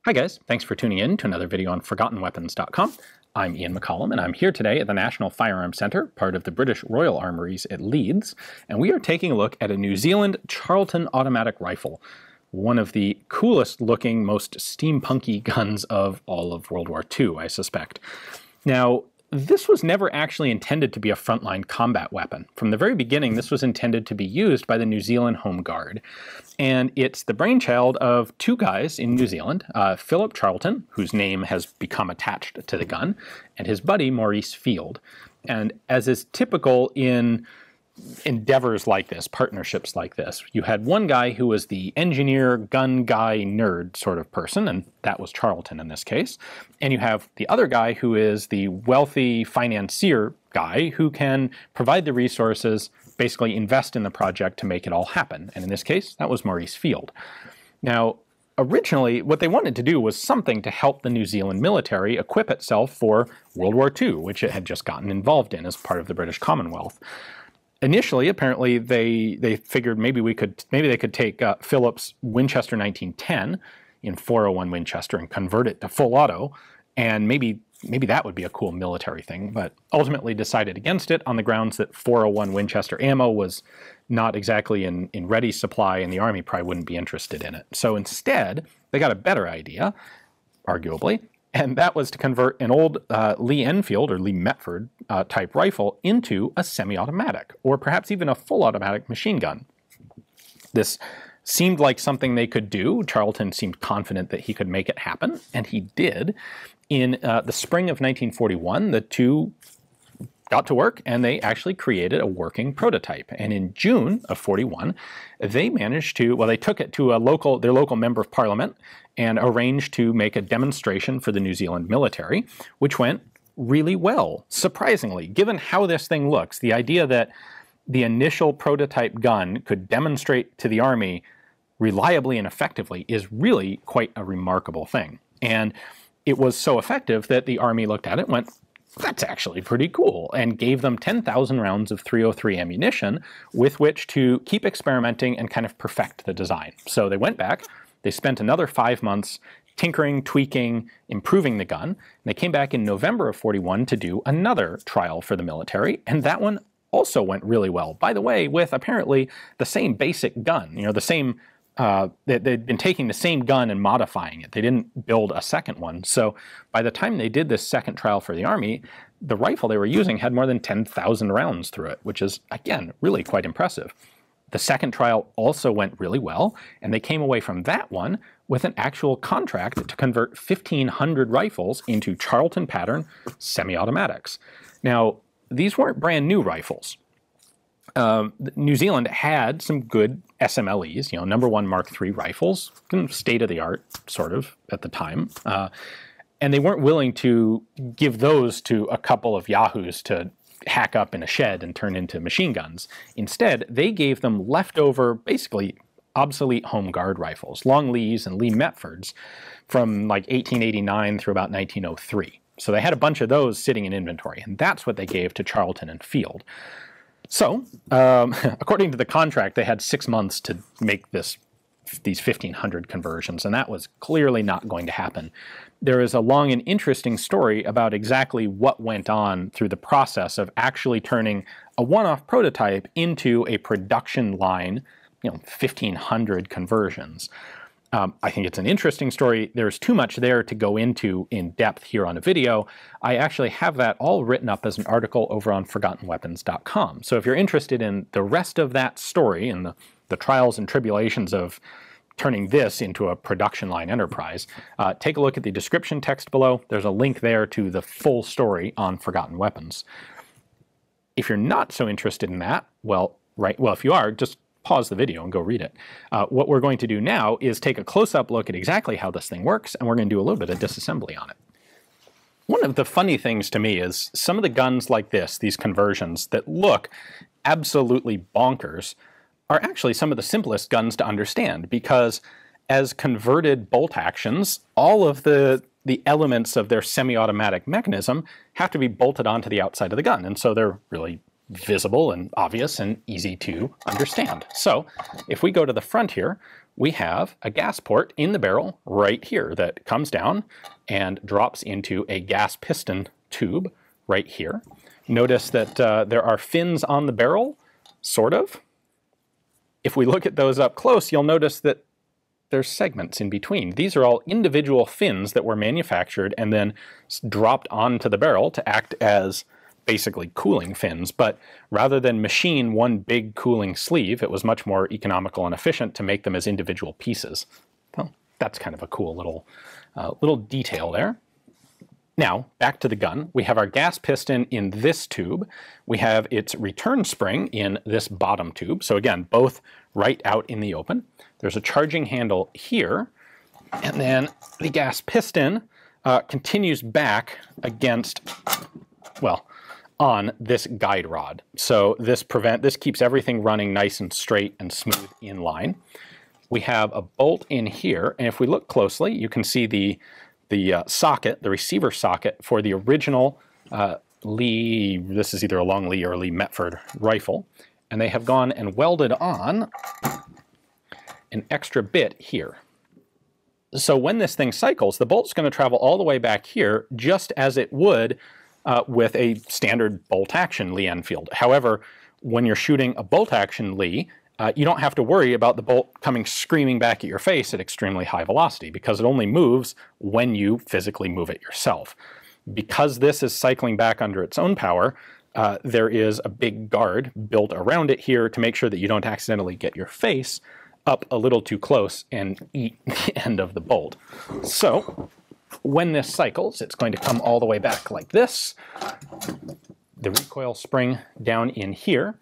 Hi guys, thanks for tuning in to another video on ForgottenWeapons.com. I'm Ian McCollum, and I'm here today at the National Firearms Centre, part of the British Royal Armouries at Leeds, and we are taking a look at a New Zealand Charlton automatic rifle, one of the coolest looking, most steampunky guns of all of World War II, I suspect. Now, this was never actually intended to be a frontline combat weapon. From the very beginning, this was intended to be used by the New Zealand Home Guard. And it's the brainchild of two guys in New Zealand, Philip Charlton, whose name has become attached to the gun, and his buddy Maurice Field. And as is typical in endeavors like this, partnerships like this, you had one guy who was the engineer, gun guy, nerd sort of person, and that was Charlton in this case. And you have the other guy who is the wealthy financier guy who can provide the resources, basically invest in the project to make it all happen. And in this case, that was Maurice Field. Now, originally, what they wanted to do was something to help the New Zealand military equip itself for World War II, which it had just gotten involved in as part of the British Commonwealth. Initially, apparently, they figured maybe they could take Philip's Winchester 1910 in 401 Winchester and convert it to full auto, and maybe that would be a cool military thing, but ultimately decided against it on the grounds that 401 Winchester ammo was not exactly in ready supply, and the Army probably wouldn't be interested in it. So instead, they got a better idea, arguably, and that was to convert an old Lee Enfield or Lee Metford type rifle into a semi-automatic, or perhaps even a full automatic machine gun. This seemed like something they could do. Charlton seemed confident that he could make it happen, and he did. In the spring of 1941, the two got to work, and they actually created a working prototype. And in June of 41, they managed to, well, they took it to their local member of parliament and arranged to make a demonstration for the New Zealand military, which went really well, surprisingly. Given how this thing looks, the idea that the initial prototype gun could demonstrate to the Army reliably and effectively is really quite a remarkable thing. And it was so effective that the Army looked at it and went, that's actually pretty cool, and gave them 10,000 rounds of .303 ammunition with which to keep experimenting and kind of perfect the design. So they went back, they spent another 5 months tinkering, tweaking, improving the gun, and they came back in November of 41 to do another trial for the military, and that one also went really well. By the way, with apparently the same basic gun, the same they'd been taking the same gun and modifying it. They didn't build a second one. So by the time they did this second trial for the Army, the rifle they were using had more than 10,000 rounds through it, which is, again, really quite impressive. The second trial also went really well, and they came away from that one with an actual contract to convert 1,500 rifles into Charlton pattern semi-automatics. Now, these weren't brand new rifles. New Zealand had some good SMLEs, number one Mark III rifles, state-of-the-art, sort of, at the time. And they weren't willing to give those to a couple of yahoos to hack up in a shed and turn into machine guns. Instead, they gave them leftover, basically obsolete Home Guard rifles, Long Lees and Lee Metfords, from like 1889 through about 1903. So they had a bunch of those sitting in inventory, and that's what they gave to Charlton and Field. So, according to the contract, they had 6 months to make these 1,500 conversions, and that was clearly not going to happen. There is a long and interesting story about exactly what went on through the process of actually turning a one-off prototype into a production line, 1,500 conversions. I think it's an interesting story. There's too much there to go into in depth here on a video. I actually have that all written up as an article over on ForgottenWeapons.com. So if you're interested in the rest of that story and the trials and tribulations of turning this into a production line enterprise, take a look at the description text below. There's a link there to the full story on Forgotten Weapons. If you're not so interested in that, well, if you are, just pause the video and go read it. What we're going to do now is take a close-up look at exactly how this thing works, and we're going to do a little bit of disassembly on it. One of the funny things to me is some of the guns like this, these conversions that look absolutely bonkers, are actually some of the simplest guns to understand, because as converted bolt actions, all of the elements of their semi-automatic mechanism have to be bolted onto the outside of the gun, and so they're really visible and obvious and easy to understand. So if we go to the front here, we have a gas port in the barrel right here that comes down and drops into a gas piston tube right here. Notice that there are fins on the barrel, sort of. If we look at those up close, you'll notice that there's segments in between. These are all individual fins that were manufactured and then dropped onto the barrel to act as basically cooling fins, but rather than machine one big cooling sleeve, it was much more economical and efficient to make them as individual pieces. Well, that's kind of a cool little detail there. Now, back to the gun. We have our gas piston in this tube. We have its return spring in this bottom tube. So again, both right out in the open. There's a charging handle here, and then the gas piston continues back against, well, on this guide rod. So this keeps everything running nice and straight and smooth in line. We have a bolt in here, and if we look closely, you can see the socket, the receiver socket for the original Lee, this is either a long Lee or a Lee Metford rifle, and they have gone and welded on an extra bit here. So when this thing cycles, the bolt's going to travel all the way back here, just as it would with a standard bolt-action Lee Enfield. However, when you're shooting a bolt-action Lee, you don't have to worry about the bolt coming screaming back at your face at extremely high velocity, because it only moves when you physically move it yourself. Because this is cycling back under its own power, there is a big guard built around it here to make sure that you don't accidentally get your face up a little too close and eat the end of the bolt. So when this cycles, it's going to come all the way back like this. The recoil spring down in here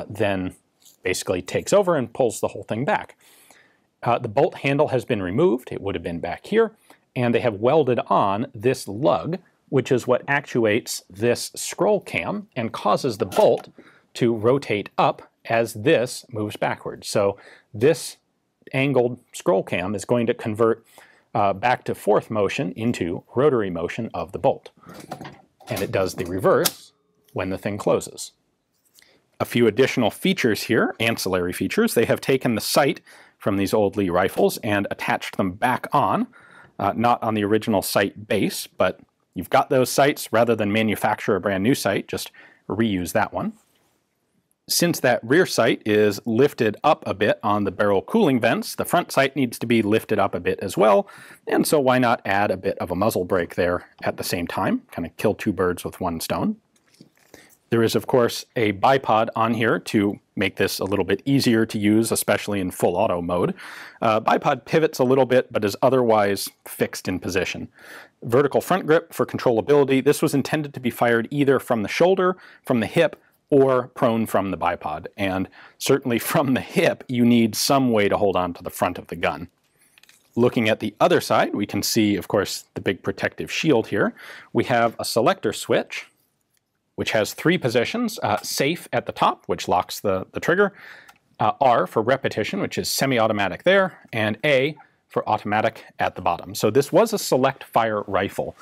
then basically takes over and pulls the whole thing back. The bolt handle has been removed. It would have been back here. And they have welded on this lug, which is what actuates this scroll cam and causes the bolt to rotate up as this moves backwards. So this angled scroll cam is going to convert back to fourth motion into rotary motion of the bolt. And it does the reverse when the thing closes. A few additional features here, ancillary features. They have taken the sight from these old Lee rifles and attached them back on, not on the original sight base, but you've got those sights. Rather than manufacture a brand new sight, just reuse that one. Since that rear sight is lifted up a bit on the barrel cooling vents, the front sight needs to be lifted up a bit as well, and so why not add a bit of a muzzle brake there at the same time, kind of kill two birds with one stone. There is, of course, a bipod on here to make this a little bit easier to use, especially in full auto mode. Bipod pivots a little bit, but is otherwise fixed in position. Vertical front grip for controllability. This was intended to be fired either from the shoulder, from the hip, or prone from the bipod. And certainly from the hip, you need some way to hold on to the front of the gun. Looking at the other side, we can see, of course, the big protective shield here. We have a selector switch, which has three positions: safe at the top, which locks the trigger, R for repetition, which is semi-automatic there, and A for automatic at the bottom. So this was a select fire rifle.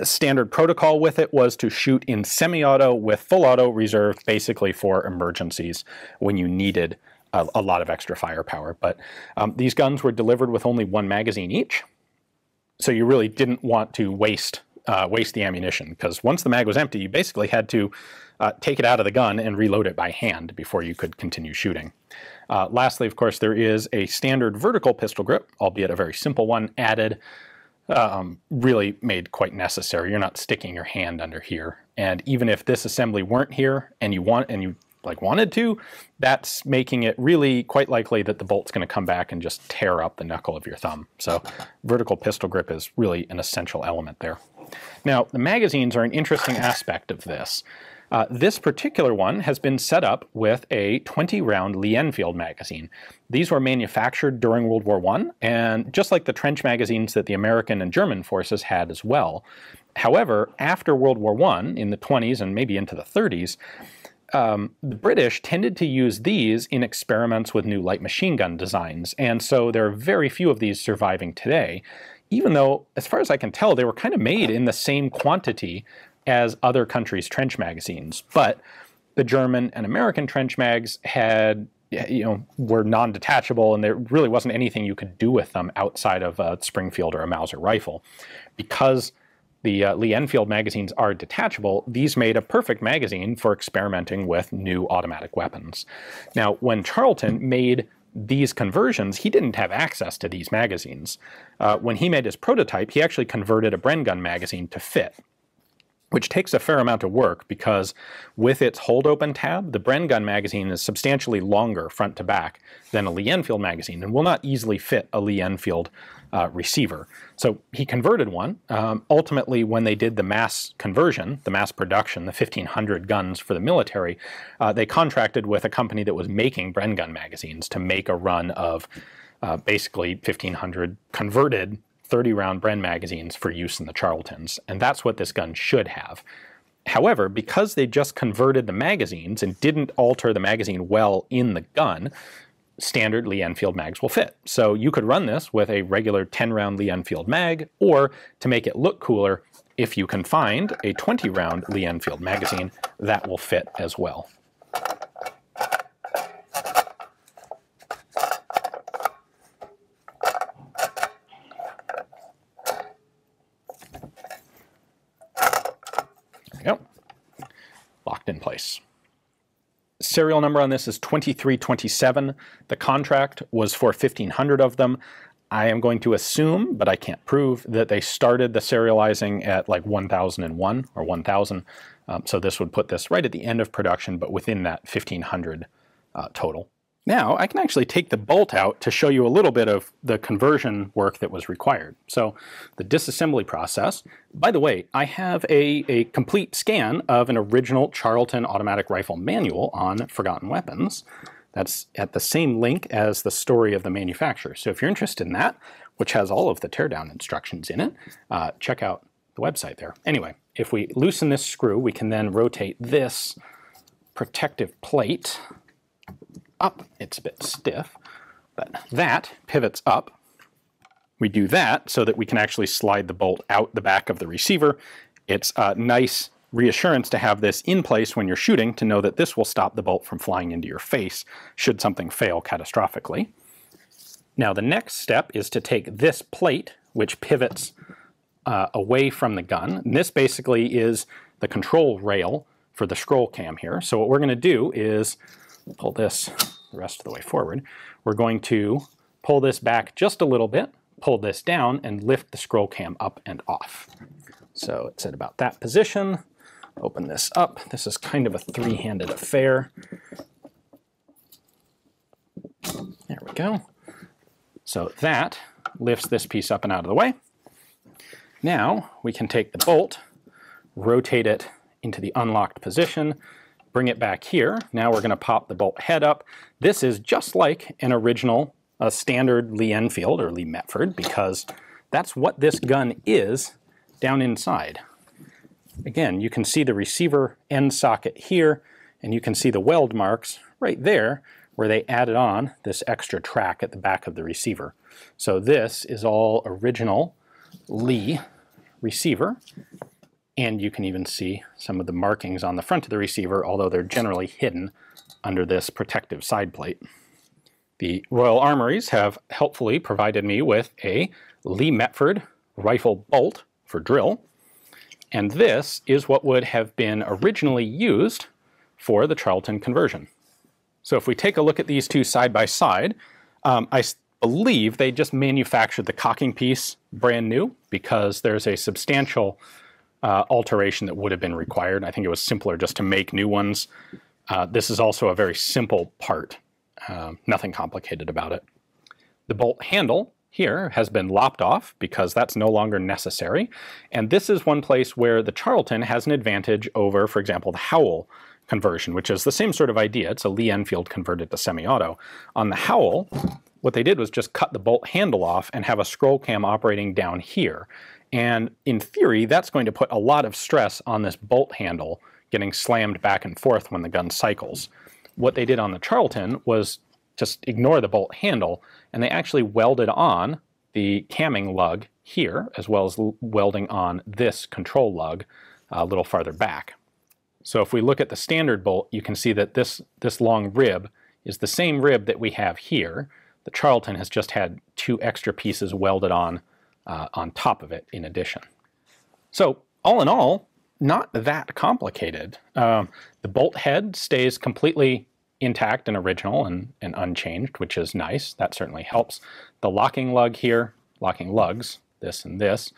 Standard protocol with it was to shoot in semi-auto with full auto reserved basically for emergencies when you needed a lot of extra firepower. But these guns were delivered with only one magazine each, so you really didn't want to waste the ammunition, because once the mag was empty, you basically had to take it out of the gun and reload it by hand before you could continue shooting. Lastly, of course, there is a standard vertical pistol grip, albeit a very simple one, added. Really made quite necessary. You're not sticking your hand under here, and even if this assembly weren't here and you wanted to, that's making it really quite likely that the bolt's going to come back and just tear up the knuckle of your thumb. So vertical pistol grip is really an essential element there. Now, the magazines are an interesting aspect of this. This particular one has been set up with a 20-round Lee Enfield magazine. These were manufactured during World War I, and just like the trench magazines that the American and German forces had as well. However, after World War I, in the 20s and maybe into the 30s, the British tended to use these in experiments with new light machine gun designs, and so there are very few of these surviving today, even though, as far as I can tell, they were kind of made in the same quantity as other countries' trench magazines, but the German and American trench mags had, were non-detachable, and there really wasn't anything you could do with them outside of a Springfield or a Mauser rifle. Because the Lee Enfield magazines are detachable, these made a perfect magazine for experimenting with new automatic weapons. Now, when Charlton made these conversions, he didn't have access to these magazines. When he made his prototype, he actually converted a Bren gun magazine to fit, which takes a fair amount of work because with its hold open tab, the Bren gun magazine is substantially longer front to back than a Lee Enfield magazine and will not easily fit a Lee Enfield receiver. So he converted one. Ultimately, when they did the mass conversion, the mass production, the 1,500 guns for the military, they contracted with a company that was making Bren gun magazines to make a run of basically 1,500 converted 30-round Bren magazines for use in the Charltons, and that's what this gun should have. However, because they just converted the magazines and didn't alter the magazine well in the gun, standard Lee Enfield mags will fit. So you could run this with a regular 10-round Lee Enfield mag, or to make it look cooler, if you can find a 20-round Lee Enfield magazine, that will fit as well. Locked in place. Serial number on this is 2327. The contract was for 1,500 of them. I am going to assume, but I can't prove, that they started the serializing at like 1001 or 1000. So this would put this right at the end of production, but within that 1,500 total. Now I can actually take the bolt out to show you a little bit of the conversion work that was required. So the disassembly process, by the way, I have a complete scan of an original Charlton automatic rifle manual on Forgotten Weapons. That's at the same link as the story of the manufacturer. So if you're interested in that, which has all of the teardown instructions in it, check out the website there. Anyway, if we loosen this screw, we can then rotate this protective plate up. It's a bit stiff, but that pivots up. We do that so that we can actually slide the bolt out the back of the receiver. It's a nice reassurance to have this in place when you're shooting, to know that this will stop the bolt from flying into your face should something fail catastrophically. Now the next step is to take this plate, which pivots away from the gun. And this basically is the control rail for the scroll cam here. So what we're going to do is pull this the rest of the way forward. We're going to pull this back just a little bit, pull this down, and lift the scroll cam up and off. So it's at about that position. Open this up. This is kind of a three-handed affair. There we go. So that lifts this piece up and out of the way. Now we can take the bolt, rotate it into the unlocked position, bring it back here. Now we're going to pop the bolt head up. This is just like an original standard Lee Enfield or Lee Metford, because that's what this gun is down inside. Again, you can see the receiver end socket here, and you can see the weld marks right there where they added on this extra track at the back of the receiver. So this is all original Lee receiver. And you can even see some of the markings on the front of the receiver, although they're generally hidden under this protective side plate. The Royal Armouries have helpfully provided me with a Lee Metford rifle bolt for drill, and this is what would have been originally used for the Charlton conversion. So if we take a look at these two side by side, I believe they just manufactured the cocking piece brand new, because there's a substantial alteration that would have been required. I think it was simpler just to make new ones. This is also a very simple part, nothing complicated about it. The bolt handle here has been lopped off because that's no longer necessary, and this is one place where the Charlton has an advantage over, for example, the Howell conversion, which is the same sort of idea. It's a Lee Enfield converted to semi-auto. On the Howell, what they did was just cut the bolt handle off and have a scroll cam operating down here. And in theory, that's going to put a lot of stress on this bolt handle getting slammed back and forth when the gun cycles. What they did on the Charlton was just ignore the bolt handle, and they actually welded on the camming lug here, as well as welding on this control lug a little farther back. So if we look at the standard bolt, you can see that this long rib is the same rib that we have here. The Charlton has just had 2 extra pieces welded on top of it in addition. So all in all, not that complicated. The bolt head stays completely intact and original and unchanged, which is nice. That certainly helps. The locking lug here, locking lugs, this and this,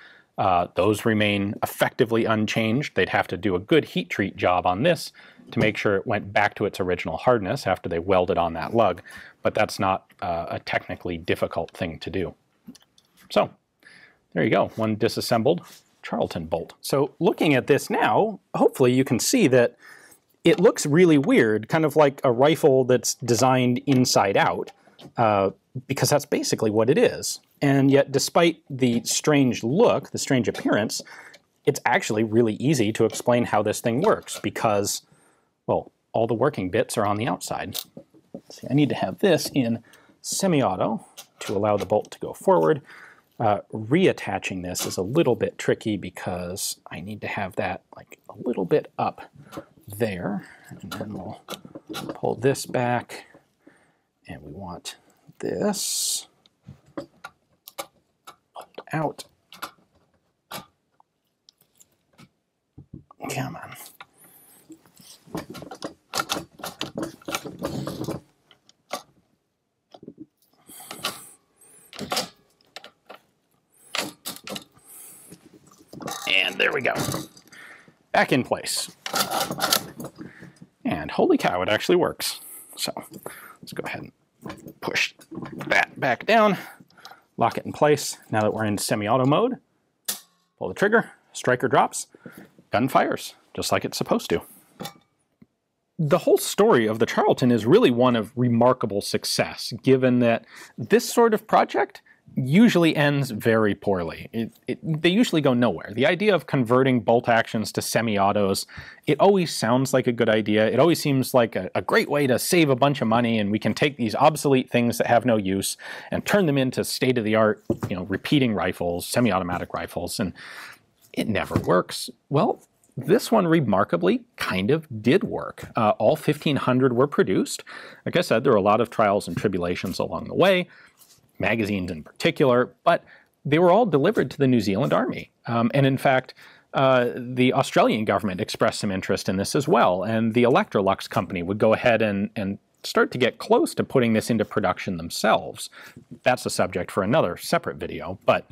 those remain effectively unchanged. They'd have to do a good heat treat job on this to make sure it went back to its original hardness after they welded on that lug, but that's not a technically difficult thing to do. So there you go, one disassembled Charlton bolt. So looking at this now, hopefully you can see that it looks really weird, kind of like a rifle that's designed inside out, because that's basically what it is. And yet, despite the strange look, the strange appearance, it's actually really easy to explain how this thing works because, well, all the working bits are on the outside. See, I need to have this in semi-auto to allow the bolt to go forward. Reattaching this is a little bit tricky because I need to have that like a little bit up there, and then we'll pull this back, and we want this pulled out. Come on. And there we go. Back in place. And holy cow, it actually works. So let's go ahead and push that back down, lock it in place. Now that we're in semi-auto mode, pull the trigger, striker drops, gun fires, just like it's supposed to. The whole story of the Charlton is really one of remarkable success, given that this sort of project usually ends very poorly. They usually go nowhere. The idea of converting bolt actions to semi-autos, it always sounds like a good idea. It always seems like a great way to save a bunch of money, and we can take these obsolete things that have no use and turn them into state-of-the-art, repeating rifles, semi-automatic rifles, and it never works. Well, this one remarkably kind of did work. All 1,500 were produced. Like I said, there were a lot of trials and tribulations along the way, magazines in particular, but they were all delivered to the New Zealand Army. And in fact, the Australian government expressed some interest in this as well, and the Electrolux company would go ahead and start to get close to putting this into production themselves. That's a subject for another separate video, but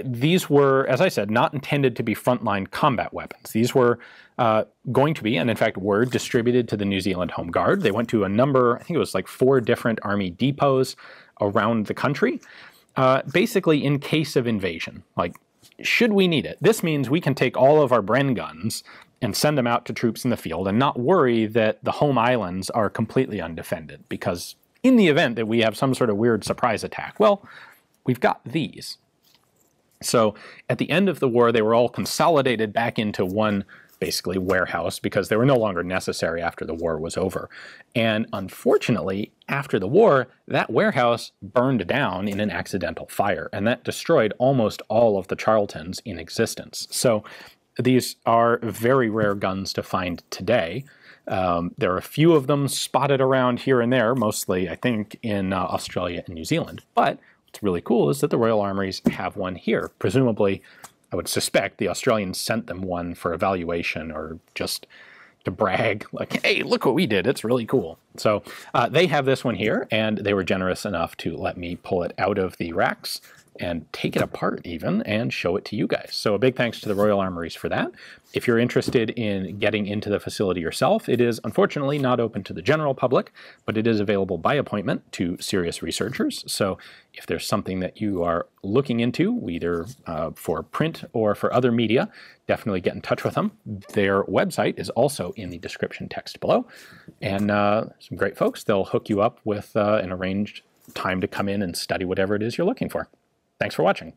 these were, as I said, not intended to be frontline combat weapons. These were going to be, and in fact were, distributed to the New Zealand Home Guard. They went to a number, I think it was like 4 different Army depots around the country, basically in case of invasion. Like, should we need it? This means we can take all of our Bren guns and send them out to troops in the field and not worry that the home islands are completely undefended, because in the event that we have some sort of weird surprise attack, well, we've got these. So at the end of the war, they were all consolidated back into one, basically, warehouse because they were no longer necessary after the war was over. And unfortunately, after the war, that warehouse burned down in an accidental fire, and that destroyed almost all of the Charltons in existence. So these are very rare guns to find today. There are a few of them spotted around here and there, mostly, I think, in Australia and New Zealand. But what's really cool is that the Royal Armouries have one here. Presumably, I would suspect the Australians sent them one for evaluation or just to brag, like, hey, look what we did, it's really cool. So they have this one here, and they were generous enough to let me pull it out of the racks and take it apart even and show it to you guys. So a big thanks to the Royal Armouries for that. If you're interested in getting into the facility yourself, it is unfortunately not open to the general public, but it is available by appointment to serious researchers. So if there's something that you are looking into, either for print or for other media, definitely get in touch with them. Their website is also in the description text below. And some great folks, they'll hook you up with an arranged time to come in and study whatever it is you're looking for. Thanks for watching.